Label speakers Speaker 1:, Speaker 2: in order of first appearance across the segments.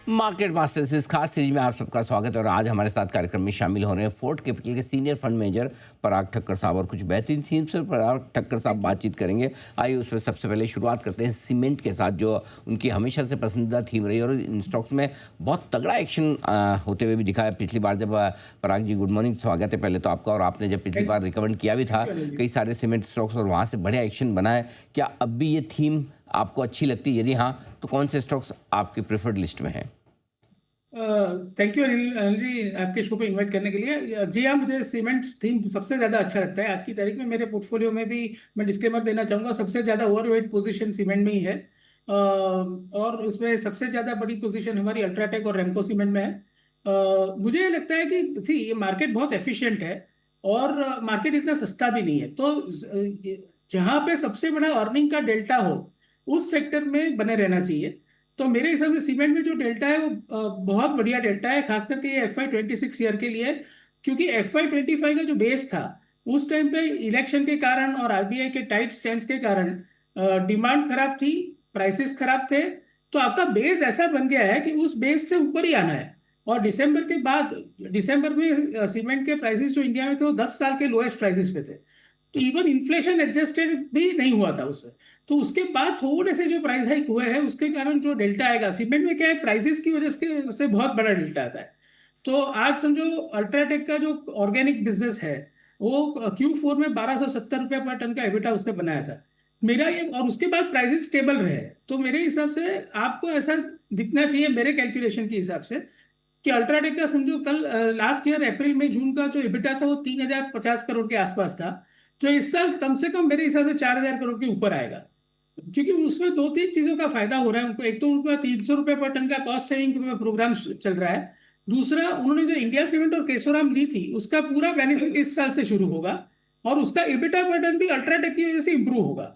Speaker 1: Market masters इस खास series में आप सबका स्वागत है और आज हमारे साथ कार्यक्रम में शामिल हो रहे हैं फोर्ट कैपिटल के सीनियर फंड मैनेजर पराग ठक्कर साहब और कुछ बेहतरीन थीम्स पर पराग ठक्कर साहब बातचीत करेंगे। आइए उस पर सबसे पहले शुरुआत करते हैं सीमेंट के साथ, जो उनकी हमेशा से पसंदीदा थीम रही और इन स्टॉक्स में बहुत तगड़ा एक्शन होते हुए भी दिखा है। पिछली बार जब पराग जी, गुड मॉर्निंग, स्वागत है पहले तो आपका। और आपने जब पिछली बार रिकमेंड किया भी था कई सारे सीमेंट स्टॉक्स और वहाँ से बढ़िया एक्शन बना है। क्या अब भी ये थीम आपको अच्छी लगती है? यदि हाँ तो कौन से स्टॉक्स आपकी प्रेफर्ड लिस्ट में है?
Speaker 2: थैंक यू अनिल जी, आपके शो पे इनवाइट करने के लिए। जी हाँ, मुझे सीमेंट थीम सबसे ज़्यादा अच्छा लगता है। आज की तारीख में मेरे पोर्टफोलियो में भी मैं डिस्क्लेमर देना चाहूँगा, सबसे ज़्यादा ओवरवेट पोजीशन सीमेंट में ही है। और उसमें सबसे ज़्यादा बड़ी पोजीशन हमारी अल्ट्राटेक और रेमको सीमेंट में है। मुझे ये लगता है कि ये मार्केट बहुत एफिशिएंट है और मार्केट इतना सस्ता भी नहीं है। तो जहाँ पे सबसे बड़ा अर्निंग का डेल्टा हो उस सेक्टर में बने रहना चाहिए। तो मेरे हिसाब से सीमेंट में जो डेल्टा है वो बहुत बढ़िया डेल्टा है, खास करके ये FY26 ईयर के लिए। क्योंकि FY25 का जो बेस था उस टाइम पे इलेक्शन के कारण और RBI के टाइट स्टैंड के कारण डिमांड खराब थी, प्राइसेस खराब थे। तो आपका बेस ऐसा बन गया है कि उस बेस से ऊपर ही आना है। और दिसंबर के बाद, दिसंबर में सीमेंट के प्राइसेस जो इंडिया में थे वो 10 साल के लोएस्ट प्राइसेस पे थे। तो इवन इन्फ्लेशन एडजस्टेड भी नहीं हुआ था उसमें। तो उसके बाद थोड़े से जो प्राइस हाइक हुए हैं उसके कारण जो डेल्टा आएगा सीमेंट में, क्या है, प्राइसेस की वजह से बहुत बड़ा डेल्टा आता है। तो आज समझो अल्ट्राटेक का जो ऑर्गेनिक बिजनेस है वो Q4 में 1270 रुपये पर टन का एबिटा उसने बनाया था मेरा ये। और उसके बाद प्राइसेस स्टेबल रहे। तो मेरे हिसाब से आपको ऐसा दिखना चाहिए मेरे कैलकुलेशन के हिसाब से कि अल्ट्राटेक का समझो कल लास्ट ईयर अप्रैल मई जून का जो एबिटा था वो 3050 करोड़ के आसपास था। जो इस साल कम से कम मेरे हिसाब से 4000 करोड़ के ऊपर आएगा। क्योंकि उसमें दो तीन चीजों का फायदा हो रहा है उनको। एक तो उनका 300 रुपये पर टन का कॉस्ट सेविंग प्रोग्राम चल रहा है। दूसरा, उन्होंने जो इंडिया सीमेंट और केशोराम ली थी उसका पूरा बेनिफिट इस साल से शुरू होगा। और उसका एबिटा पर टन भी अल्ट्राटेक की वजह से इंप्रूव होगा।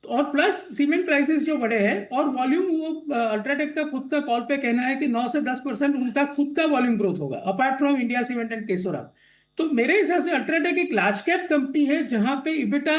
Speaker 2: और प्लस सीमेंट प्राइसेस जो बढ़े हैं और वॉल्यूम, वो अल्ट्राटेक का खुद का कॉल पे कहना है कि 9 से 10% उनका खुद का वॉल्यूम ग्रोथ होगा apart from India cement and Kesoram. तो मेरे हिसाब से अल्ट्राटेक एक लार्ज कैप कंपनी है जहां पे इबिटा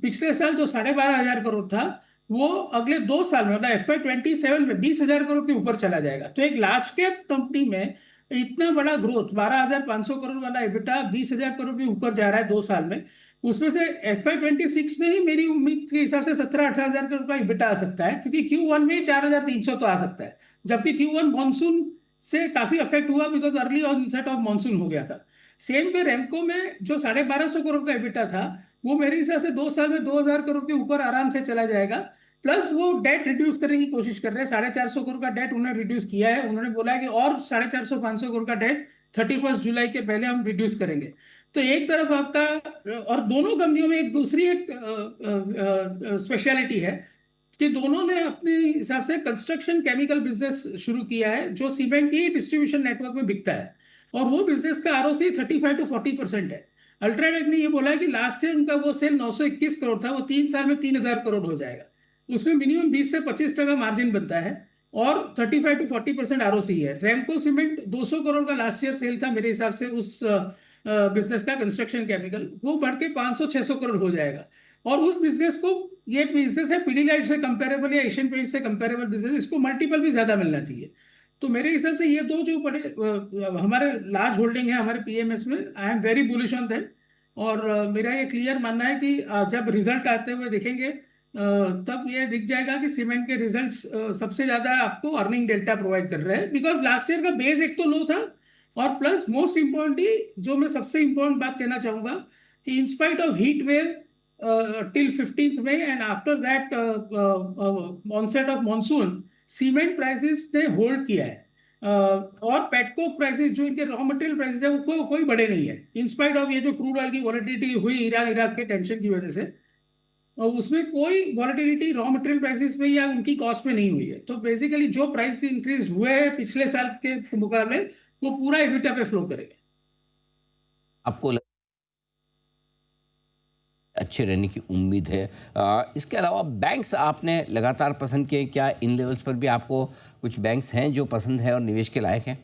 Speaker 2: पिछले साल जो 12,500 करोड़ था वो अगले 2 साल में, मतलब FY27 में 20,000 करोड़ के ऊपर चला जाएगा। तो एक लार्ज कैप कंपनी में इतना बड़ा ग्रोथ, 12,500 करोड़ वाला इबिटा 20,000 करोड़ के ऊपर जा रहा है 2 साल में। उसमें से FY26 में ही मेरी उम्मीद के हिसाब से 17-18 हज़ार का इबिटा आ सकता है, क्योंकि Q1 में ही 4,300 तो आ सकता है। जबकि Q1 मानसून से काफी अफेक्ट हुआ because early onset of monsoon हो गया था। सेम वे रेमको में जो 1250 करोड़ का इबिटा था वो मेरे हिसाब से 2 साल में 2,000 करोड़ के ऊपर आराम से चला जाएगा। प्लस वो डेट रिड्यूस करने की कोशिश कर रहे हैं। 450 करोड़ का डेट उन्होंने रिड्यूस किया है। उन्होंने बोला है कि और 450-500 करोड़ का डेट 31 जुलाई के पहले हम रिड्यूस करेंगे। तो एक तरफ आपका, और दोनों कंपनियों में एक दूसरी एक स्पेशलिटी है कि दोनों ने अपने हिसाब से कंस्ट्रक्शन केमिकल बिजनेस शुरू किया है जो सीमेंट की डिस्ट्रीब्यूशन नेटवर्क में बिकता है। और वो बिजनेस का ROC 35 to 40% है। अल्ट्राटेक ने ये बोला है कि लास्ट ईयर उनका वो सेल 921 करोड़ था, वो 3 साल में 3,000 करोड़ हो जाएगा। उसमें मिनिमम 20 से 25% मार्जिन बनता है और 35 to 40% ROC है। रेमको सीमेंट 200 करोड़ का लास्ट ईयर सेल था मेरे हिसाब से उस बिजनेस का, कंस्ट्रक्शन केमिकल, वो बढ़ के 500-600 करोड़ हो जाएगा। और उस बिजनेस को, ये बिजनेस है पिडीलाइट से कंपेरेबल या एशियन पेंट से कंपेरेबल बिजनेस, इसको मल्टीपल भी ज्यादा मिलना चाहिए। तो मेरे हिसाब से ये दो जो बड़े हमारे लार्ज होल्डिंग है हमारे PMS में, I am very bullish on that. और मेरा ये क्लियर मानना है कि जब रिजल्ट आते हुए दिखेंगे तब ये दिख जाएगा कि सीमेंट के रिजल्ट्स सबसे ज्यादा आपको अर्निंग डेल्टा प्रोवाइड कर रहे हैं। बिकॉज लास्ट ईयर का बेस एक तो लो था, और प्लस मोस्ट इम्पोर्टेंटली जो मैं सबसे इम्पोर्टेंट बात कहना चाहूंगा कि in spite of heat wave till 15 May and after that onset of monsoon, cement prices ने होल्ड किया है। और पेटकोक प्राइसेस जो इनके रॉ मटेरियल प्राइसेस है वो कोई बड़े नहीं है इंस्पाइट ऑफ ये जो क्रूड ऑयल की वॉलेटिलिटी हुई ईरान इराक के टेंशन की वजह से। और उसमें कोई वॉलेटिलिटी रॉ मटेरियल प्राइसेस में या उनकी कॉस्ट में नहीं हुई है। तो बेसिकली जो प्राइस इंक्रीज हुए हैं पिछले साल के मुकाबले वो पूरा एबिटा पे फ्लो करेगा।
Speaker 1: आपको अच्छे रहने की उम्मीद है। इसके अलावा बैंक्स आपने लगातार पसंद किए, क्या इन लेवल्स पर भी आपको कुछ बैंक्स हैं जो पसंद है और निवेश के लायक हैं?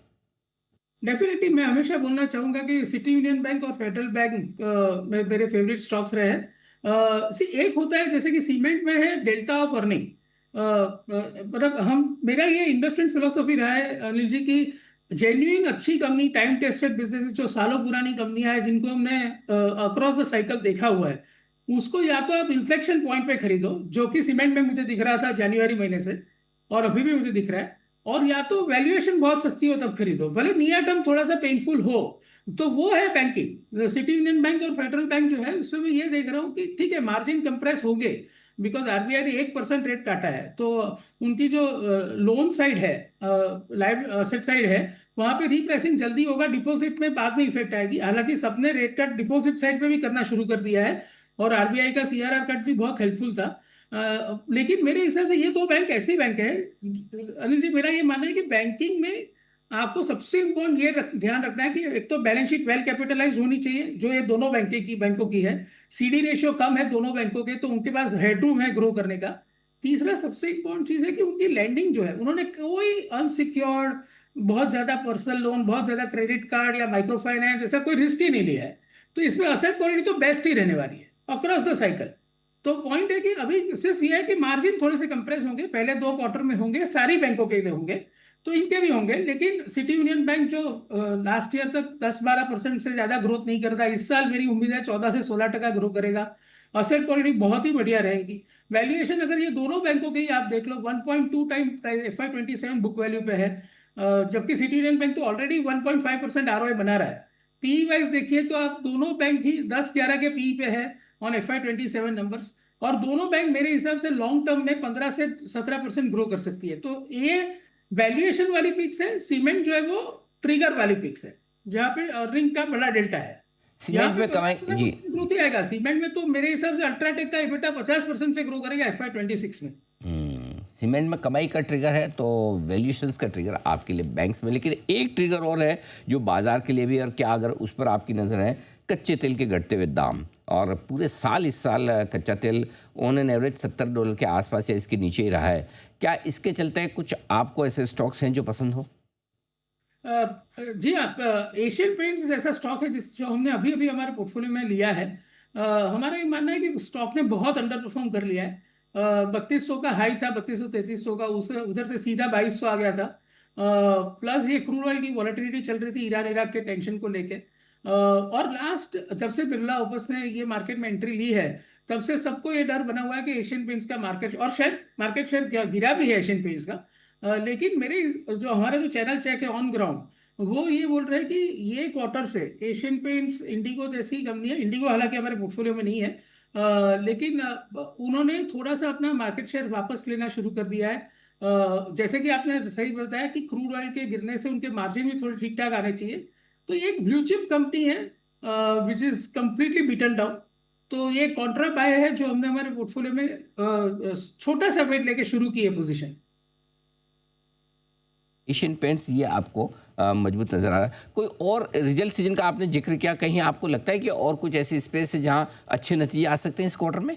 Speaker 2: डेफिनेटली मैं हमेशा बोलना चाहूंगा कि सिटी यूनियन बैंक और फेडरल बैंक मेरे फेवरेट स्टॉक्स रहे हैं। एक होता है जैसे कि सीमेंट में है डेल्टा ऑफ अर्निंग। मतलब हम मेरा ये इन्वेस्टमेंट फिलोसफी रहा है अनिल जी की, जेन्युइन अच्छी कंपनी, टाइम टेस्टेड बिजनेस जो सालों पुरानी कंपनियां हैं जिनको हमने अक्रॉस द साइकिल देखा हुआ है, उसको या तो आप इन्फ्लेक्शन पॉइंट पे खरीदो, जो कि सीमेंट में मुझे दिख रहा था जनवरी महीने से, और अभी भी मुझे दिख रहा है। और या तो वैल्यूएशन बहुत सस्ती हो तब खरीदो, भले नियर टर्म थोड़ा सा पेनफुल हो। तो वो है बैंकिंग, सिटी यूनियन बैंक और फेडरल बैंक जो है उसमें मैं ये देख रहा हूँ कि ठीक है मार्जिन कंप्रेस हो गए, बिकॉज आरबीआई ने 1% रेट काटा है, तो उनकी जो लोन साइड है, लाइव असेट साइड है, वहां पे रीप्राइसिंग जल्दी होगा, डिपॉजिट में बाद में इफेक्ट आएगी। हालांकि सबने रेट कट डिपॉजिट साइड पे भी करना शुरू कर दिया है, और आरबीआई का सीआरआर कट भी बहुत हेल्पफुल था। लेकिन मेरे हिसाब से ये दो बैंक ऐसे बैंक है अनिल जी, मेरा ये मानना है कि बैंकिंग में आपको सबसे इम्पोर्टेंट ये ध्यान रखना है कि एक तो बैलेंस शीट वेल कैपिटलाइज होनी चाहिए, जो ये दोनों बैंकों की है। सीडी रेशियो कम है दोनों बैंकों के, तो उनके पास हेडरूम है ग्रो करने का। तीसरा सबसे इम्पोर्टेंट चीज है कि उनकी लैंडिंग जो है, उन्होंने कोई अनसिक्योर्ड, बहुत ज्यादा पर्सनल लोन, बहुत ज्यादा क्रेडिट कार्ड या माइक्रो फाइनेंस, ऐसा कोई रिस्क ही नहीं लिया है। तो इसमें असेट क्वालिटी तो बेस्ट ही रहने वाली है अक्रॉस द साइकिल। तो पॉइंट है कि अभी सिर्फ ये है कि मार्जिन थोड़े से कंप्रेस होंगे, पहले 2 क्वार्टर में होंगे, सारी बैंकों के लिए होंगे, तो इनके भी होंगे। लेकिन सिटी यूनियन बैंक जो लास्ट ईयर तक 10-12% से ज्यादा ग्रोथ नहीं करता, इस साल मेरी उम्मीद है 14 से 16% ग्रो करेगा। असेट क्वालिटी बहुत ही बढ़िया रहेगी। वैल्यूएशन अगर ये दोनों बैंकों के ही आप देख लो, 1.2 टाइम FY27 बुक वैल्यू पे है, जबकि सिटी यूनियन बैंक तो ऑलरेडी 1.5% आरओए बना रहा है। पी वाइज देखिए तो आप दोनों बैंक ही 10-11 के पी पे है ऑन FY27 नंबर्स। और दोनों बैंक मेरे हिसाब से लॉन्ग टर्म में 15 से 17% ग्रो कर सकती है। तो ये वैल्यूएशन वाली पिक्स है, सीमेंट जो है वो ट्रिगर वाली पिक्स है, जहां पे अर्निंग का बड़ा डेल्टा है। यहाँ
Speaker 1: सीमेंट
Speaker 2: पे
Speaker 1: में कमाई,
Speaker 2: पचास
Speaker 1: जी।
Speaker 2: परसेंट ग्रोथ ही आएगा सीमेंट में, तो मेरे हिसाब से अल्ट्राटेक का EBITDA 50% से ग्रो करेगा FY26 में।
Speaker 1: सीमेंट में कमाई का ट्रिगर है तो वैल्यूएशंस का ट्रिगर आपके लिए बैंक्स में, लेकिन एक ट्रिगर और है जो बाजार के लिए भी, और क्या अगर उस पर आपकी नज़र है, कच्चे तेल के घटते हुए दाम। और पूरे साल इस साल कच्चा तेल ऑन एन एवरेज $70 के आसपास या इसके नीचे ही रहा है। क्या इसके चलते कुछ आपको ऐसे स्टॉक्स हैं जो पसंद हो?
Speaker 2: जी हाँ, एशियन पेंट्स ऐसा स्टॉक है जो हमने अभी अभी हमारे पोर्टफोलियो में लिया है। हमारा ये मानना है कि स्टॉक ने बहुत अंडर परफॉर्म कर लिया है। 3200 का हाई था, 3200-3300 का, उसे उधर से सीधा 2200 आ गया था। प्लस ये क्रूड ऑयल की वॉलेटिलिटी चल रही थी ईरान इराक के टेंशन को लेके। और लास्ट जब से बिरला ओपस ने ये मार्केट में एंट्री ली है, तब से सबको ये डर बना हुआ है कि एशियन पेंट्स का मार्केट, और शायद मार्केट शेयर गिरा भी है एशियन पेंट्स का। लेकिन मेरे जो हमारा जो चैनल चेक है ऑन ग्राउंड, वो ये बोल रहे हैं कि ये क्वार्टर से एशियन पेंट्स, इंडिगो जैसी कंपनी है, इंडिगो हालांकि हमारे पोर्टफोलियो में नहीं है, लेकिन उन्होंने थोड़ा सा अपना मार्केट शेयर वापस लेना शुरू कर दिया है। जैसे कि आपने सही बताया कि क्रूड ऑयल के गिरने से उनके मार्जिन भी थोड़े ठीक ठाक आने चाहिए। तो ये एक ब्लू चिप कंपनी है which is completely beaten down. तो ये कॉन्ट्रा बाय है जो हमने हमारे पोर्टफोलियो में छोटा सा वेट लेके शुरू की है पोजीशन।
Speaker 1: एशियन पेंट्स ये आपको मजबूत नज़र आ रहा है। कोई और रिजल्ट सीजन का आपने जिक्र किया, कहीं आपको लगता है कि और कुछ ऐसी स्पेस है जहां अच्छे नतीजे आ सकते हैं इस क्वार्टर में?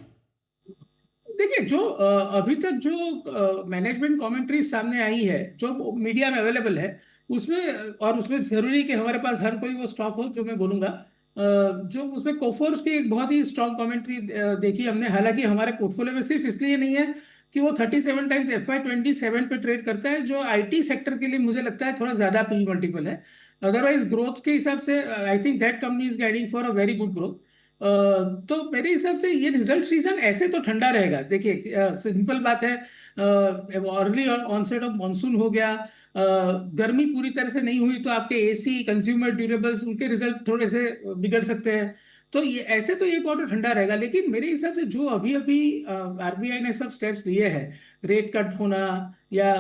Speaker 2: देखिए जो अभी तक जो मैनेजमेंट कमेंट्री सामने आई है, जो मीडिया में अवेलेबल है, उसमें, और उसमें जरूरी कि हमारे पास हर कोई वो स्टॉक हो जो मैं बोलूंगा, जो उसमें कोफोर्स की एक बहुत ही स्ट्रांग कमेंट्री देखी हमने। हालांकि हमारे पोर्टफोलियो में सिर्फ इसलिए नहीं है कि वो 37 टाइम्स FY27 पे ट्रेड करता है, जो आईटी सेक्टर के लिए मुझे लगता है थोड़ा ज्यादा पी मल्टीपल है। अदरवाइज ग्रोथ के हिसाब से I think that company is guiding for a very good growth. तो मेरे हिसाब से ये रिजल्ट सीजन ऐसे तो ठंडा रहेगा। देखिए सिंपल बात है, अर्ली ऑनसेट ऑफ मॉनसून हो गया, गर्मी पूरी तरह से नहीं हुई, तो आपके एसी, कंज्यूमर ड्यूरेबल्स, उनके रिजल्ट थोड़े से बिगड़ सकते हैं। तो ये ऐसे तो ये क्वार्टर ठंडा रहेगा। लेकिन मेरे हिसाब से जो अभी अभी आरबीआई ने सब स्टेप्स लिए हैं, रेट कट होना या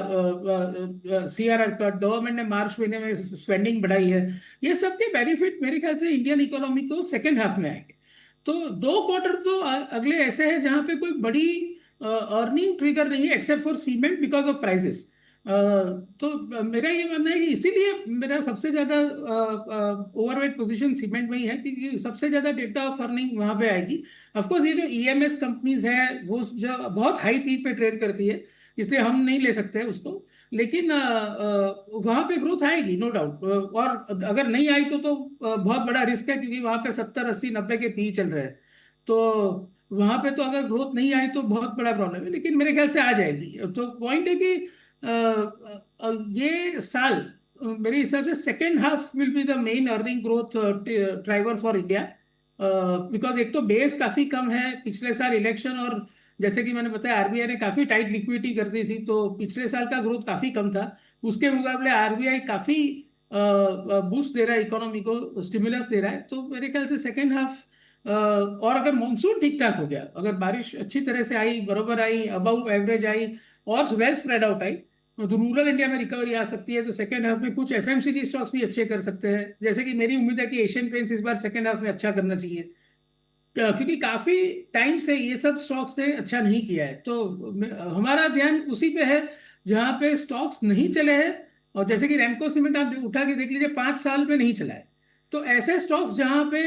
Speaker 2: सीआरआर कट, गवर्नमेंट ने मार्च महीने में स्पेंडिंग बढ़ाई है, ये सब के बेनिफिट मेरे ख्याल से इंडियन इकोनॉमी को सेकेंड हाफ में आएंगे। तो 2 क्वार्टर तो अगले ऐसे हैं जहां पे कोई बड़ी अर्निंग ट्रिगर नहीं है except for cement because of prices. तो मेरा ये मानना है कि इसीलिए मेरा सबसे ज्यादा ओवरवेट पोजीशन सीमेंट में ही है, क्योंकि सबसे ज्यादा डेटा ऑफ अर्निंग वहां पे आएगी। ऑफ कोर्स ये जो ईएमएस कंपनीज है वो जो बहुत हाई पीक पे ट्रेड करती है, इसलिए हम नहीं ले सकते उसको। लेकिन वहां पे ग्रोथ आएगी नो डाउट। और अगर नहीं आई तो बहुत बड़ा रिस्क है, क्योंकि वहां पे 70-80-90 के पी चल रहे हैं। तो वहां पे तो अगर ग्रोथ नहीं आई तो बहुत बड़ा प्रॉब्लम है, लेकिन मेरे ख्याल से आ जाएगी। तो पॉइंट है कि ये साल मेरे हिसाब से second half will be the main earning growth driver for India, because एक तो बेस काफी कम है, पिछले साल इलेक्शन और जैसे कि मैंने बताया आरबीआई ने काफी टाइट लिक्विडिटी कर दी थी, तो पिछले साल का ग्रोथ काफी कम था। उसके मुकाबले आरबीआई काफी बूस्ट दे रहा है, इकोनॉमी को स्टिमुलस दे रहा है। तो मेरे ख्याल से सेकेंड हाफ, और अगर मानसून ठीक ठाक हो गया, अगर बारिश अच्छी तरह से आई, बरोबर आई, अबव एवरेज आई और वेल स्प्रेड आउट आई, तो रूरल इंडिया में रिकवरी आ सकती है। तो सेकेंड हाफ में कुछ एफएमसीजी स्टॉक्स भी अच्छे कर सकते हैं, जैसे कि मेरी उम्मीद है कि एशियन पेंट्स इस बार सेकेंड हाफ में अच्छा करना चाहिए, क्योंकि काफी टाइम से ये सब स्टॉक्स ने अच्छा नहीं किया है। तो हमारा ध्यान उसी पे है जहां पे स्टॉक्स नहीं चले हैं, और जैसे कि रैमको सीमेंट आप उठा के देख लीजिए, 5 साल में नहीं चला है। तो ऐसे स्टॉक्स जहां पे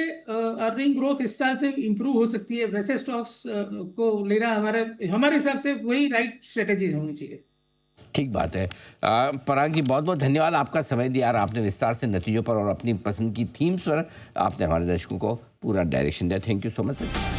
Speaker 2: अर्निंग ग्रोथ इस साल से इंप्रूव हो सकती है, वैसे स्टॉक्स को लेना हमारे हमारे हिसाब से वही राइट स्ट्रेटेजी होनी चाहिए।
Speaker 1: ठीक बात है। पराग जी, बहुत बहुत धन्यवाद, आपका समय दिया और आपने विस्तार से नतीजों पर और अपनी पसंद की थीम्स पर आपने हमारे दर्शकों को पूरा डायरेक्शन दिया। Thank you so much.